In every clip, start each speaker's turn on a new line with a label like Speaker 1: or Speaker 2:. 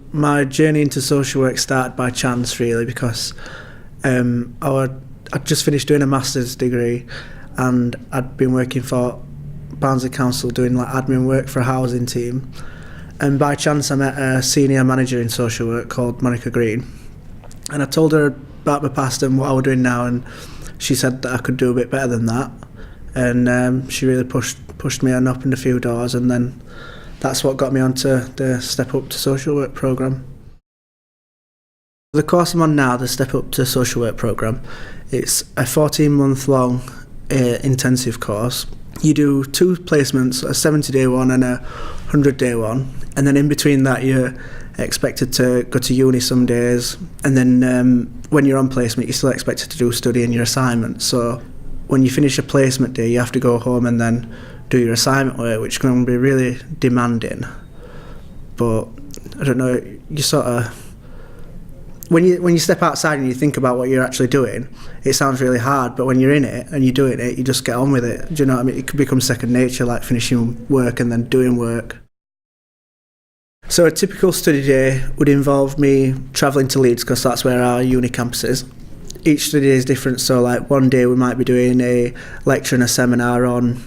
Speaker 1: My journey into social work started by chance, really, because I'd just finished doing a master's degree, and I'd been working for Barnsley Council doing like admin work for a housing team. And by chance, I met a senior manager in social work called Monica Green, and I told her about my past and what I was doing now, and she said that I could do a bit better than that. And she really pushed me and opened a few doors, and then that's what got me onto the Step Up to Social Work programme. The course I'm on now, the Step Up to Social Work programme, it's a 14-month long intensive course. You do 2 placements, a 70-day one and a 100-day one, and then in between that you're expected to go to uni some days, and then when you're on placement you're still expected to do study and your assignment. So when you finish a placement day you have to go home and then do your assignment work, which can be really demanding. But I don't know, you sort of, when you step outside and you think about what you're actually doing, it sounds really hard, but when you're in it and you're doing it, you just get on with it. Do you know what I mean? It could become second nature, like finishing work and then doing work. So a typical study day would involve me travelling to Leeds, because that's where our uni campus is. Each study day is different, so like one day we might be doing a lecture and a seminar on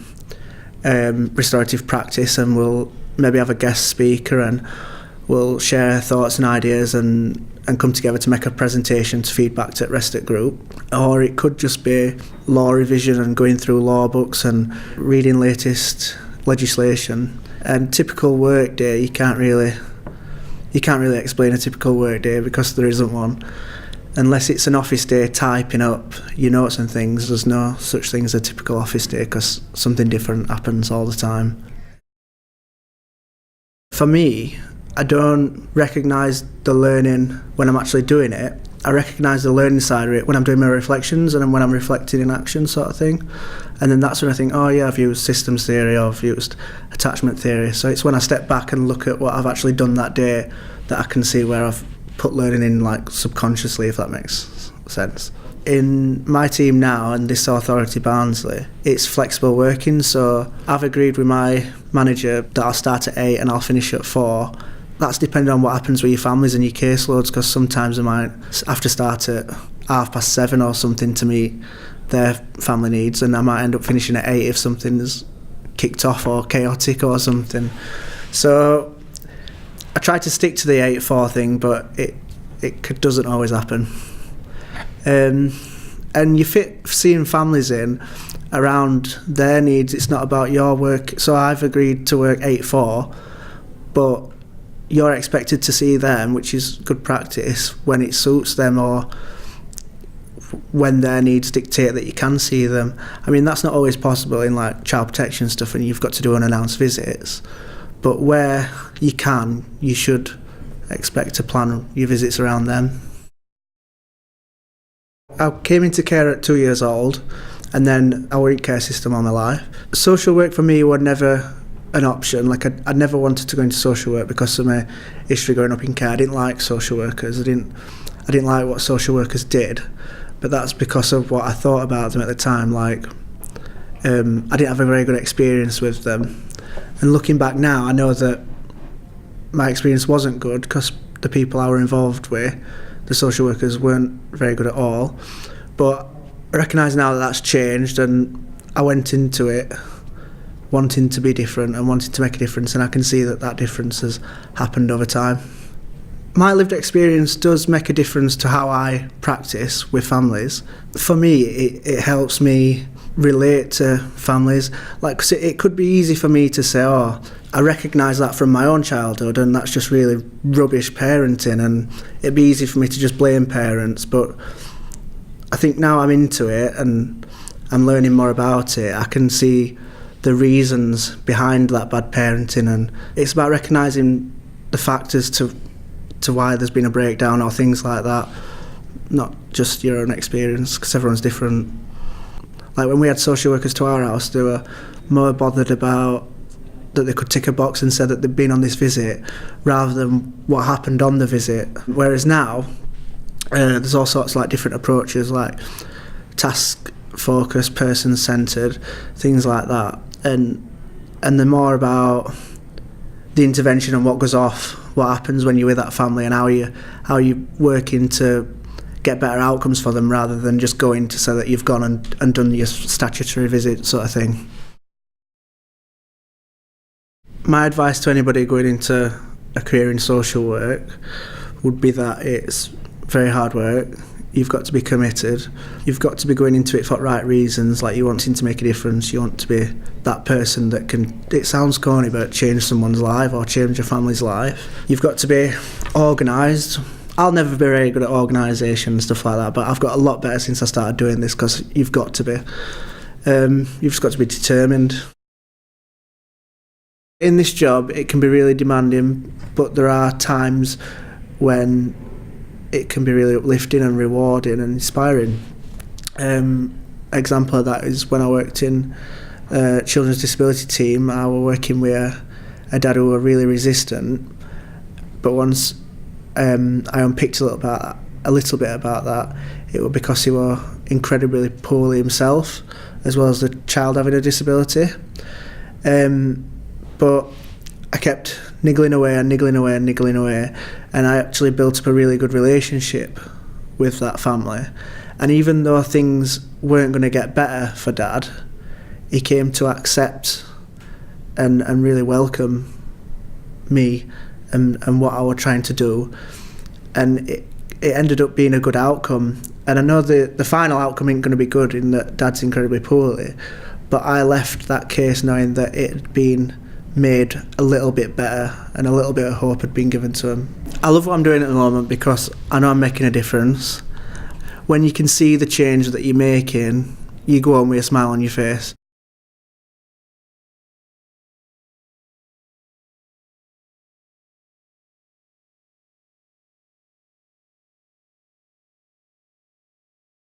Speaker 1: restorative practice, and we'll maybe have a guest speaker and we'll share thoughts and ideas and come together to make a presentation to feed back to the rest of the group. Or it could just be law revision and going through law books and reading latest legislation. And typical work day, you can't really explain a typical work day because there isn't one. Unless it's an office day typing up your notes and things, there's no such thing as a typical office day, because something different happens all the time. For me, I don't recognise the learning when I'm actually doing it. I recognise the learning side of it when I'm doing my reflections and when I'm reflecting in action, sort of thing. And then that's when I think, oh yeah, I've used systems theory, or I've used attachment theory. So it's when I step back and look at what I've actually done that day that I can see where I've put learning in, like subconsciously, if that makes sense. In my team now, and this authority Barnsley, it's flexible working, so I've agreed with my manager that I'll start at 8 and I'll finish at 4. That's depending on what happens with your families and your caseloads, because sometimes I might have to start at 7:30 or something to meet their family needs, and I might end up finishing at 8 if something's kicked off or chaotic or something. So I try to stick to the 8-4 thing, but it doesn't always happen. And you fit seeing families in around their needs. It's not about your work. So I've agreed to work 8-4, but you're expected to see them, which is good practice, when it suits them or when their needs dictate that you can see them. I mean, that's not always possible in like child protection stuff, and you've got to do unannounced visits. But where you can, you should expect to plan your visits around them. I came into care at 2 years old, and then I worked in care system all my life. Social work for me was never an option. Like I never wanted to go into social work because of my history growing up in care. I didn't like social workers. I didn't like what social workers did, but that's because of what I thought about them at the time. Like I didn't have a very good experience with them. And looking back now, I know that my experience wasn't good because the people I were involved with, the social workers, weren't very good at all. But I recognise now that that's changed, and I went into it wanting to be different and wanting to make a difference, and I can see that that difference has happened over time. My lived experience does make a difference to how I practice with families. For me, it helps me relate to families. Like, 'cause it could be easy for me to say, oh, I recognise that from my own childhood and that's just really rubbish parenting, and it'd be easy for me to just blame parents. But I think now I'm into it and I'm learning more about it, I can see the reasons behind that bad parenting, and it's about recognising the factors to why there's been a breakdown or things like that, not just your own experience, because everyone's different. Like when we had social workers to our house, they were more bothered about that they could tick a box and say that they'd been on this visit rather than what happened on the visit. Whereas now, there's all sorts of like different approaches, like task focused, person centred, things like that, and they're more about the intervention and what goes off, what happens when you're with that family, and how you working to get better outcomes for them, rather than just going to say that you've gone and done your statutory visit sort of thing. My advice to anybody going into a career in social work would be that it's very hard work. You've got to be committed. You've got to be going into it for the right reasons, like you're wanting to make a difference. You want to be that person that can, it sounds corny, but change someone's life or change your family's life. You've got to be organised. I'll never be very good at organisation and stuff like that, but I've got a lot better since I started doing this, because you've got to be. You've just got to be determined. In this job, it can be really demanding, but there are times when it can be really uplifting and rewarding and inspiring. Example of that is when I worked in children's disability team. I was working with a dad who were really resistant, but once I unpicked a little bit about that, it was because he was incredibly poorly himself, as well as the child having a disability. But I kept niggling away, and I actually built up a really good relationship with that family. And even though things weren't going to get better for Dad, he came to accept and really welcome me and what I was trying to do. And it ended up being a good outcome. And I know the final outcome ain't going to be good, in that Dad's incredibly poorly, but I left that case knowing that it had been made a little bit better and a little bit of hope had been given to him. I love what I'm doing at the moment because I know I'm making a difference. When you can see the change that you're making, you go home with a smile on your face.